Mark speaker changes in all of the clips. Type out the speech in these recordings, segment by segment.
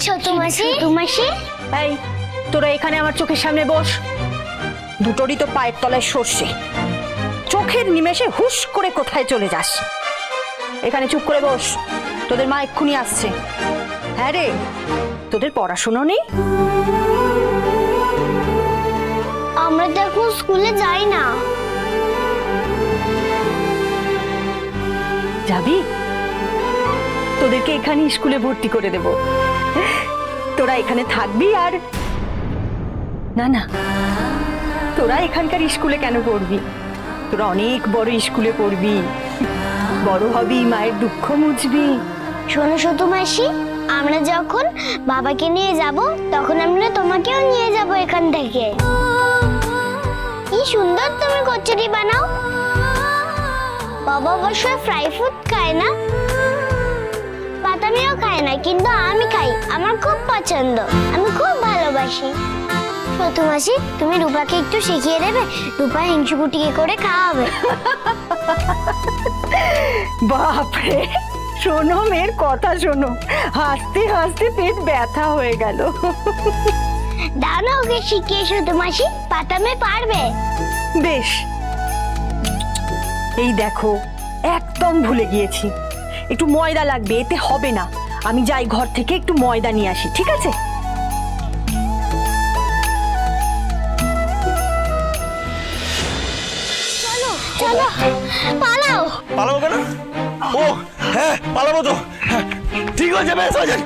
Speaker 1: ছোট মাসি, ছোট মাসি।
Speaker 2: এই তোরা এখানে আমার চোখের সামনে বস। দুটোরই তো পায়ের তলায় সর্ষে, চোখের নিমেষে হুশ করে কোথায় চলে যাস। এখানে চুপ করে বস, তোদের মা এক্ষুনি আসছে। হ্যাঁ রে, তোদের পড়াশোনা নেই?
Speaker 1: আমরা তো এখন স্কুলে যাই না।
Speaker 2: যাবি? তোদেরকে এখানে স্কুলে ভর্তি করে দেব। তোরা এখানে থাকবি। আর না না, তোরা এখানকার স্কুলে কেন পড়বি? তোরা অনেক বড় স্কুলে পড়বি, বড় হবি, মায়ের দুঃখ মুছবি।
Speaker 1: শোনো ছোট মাসি, আমরা যখন বাবাকে নিয়ে যাব তখন আমরা তোমাকেও নিয়ে যাব এখান থেকে। কি সুন্দর তুমি কচুরি বানাও। বাবা অবশ্য ফ্রাই ফুড খায় না, বাদামিও খায় না, কিন্তু আমি খাই। আমার খুব পছন্দ, আমি খুব ভালোবাসি। ছোট মাসি, তুমি রূপাকে একটু শিখিয়ে দেবে? রূপা হিংসুকুটিকে করে খাওয়াবে।
Speaker 2: বাপরে, শোনো মেয়ের কথা শোনো, হাসতে হাসতে পেট ব্যথা হয়ে গেল।
Speaker 1: দাও না ওকে শিখিয়ে ছোট মাসি, বাদামে পারবে।
Speaker 2: বেশ, এই দেখো একদম ভুলে গিয়েছি, একটু ময়দা লাগবে, এতে হবে না। আমি যাই ঘর থেকে একটু ময়দা নিয়ে আসি, ঠিক আছে?
Speaker 1: চলো চলো, পালাও।
Speaker 3: পালাবো কেন? ও হ্যাঁ, পালাবো তো। ঠিক আছে, বেশ হয়ে যায়।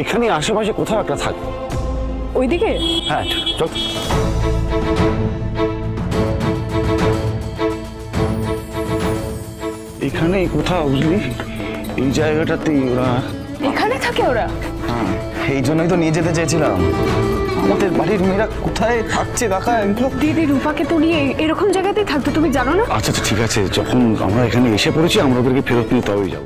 Speaker 3: এখানে আশেপাশে কোথাও একটা থাকবে।
Speaker 2: ওইদিকে?
Speaker 3: হ্যাঁ চল। এখানে কোথাও, বুঝলি, এই জায়গাটাতেই ওরা।
Speaker 2: এখানে থাকে ওরা?
Speaker 3: হ্যাঁ, এই জন্যই তো নিয়ে যেতে চেয়েছিলাম। আমাদের বাড়ির মেয়েরা কোথায় থাকছে কাকা এগুলো?
Speaker 2: দিদি রূপাকে তো নিয়ে এরকম জায়গাতেই থাকতো, তুমি জানো না?
Speaker 3: আচ্ছা আচ্ছা, ঠিক আছে, যখন আমরা এখানে এসে পড়েছি আমরা ওদেরকে ফেরত নিয়ে তবেই যাবো।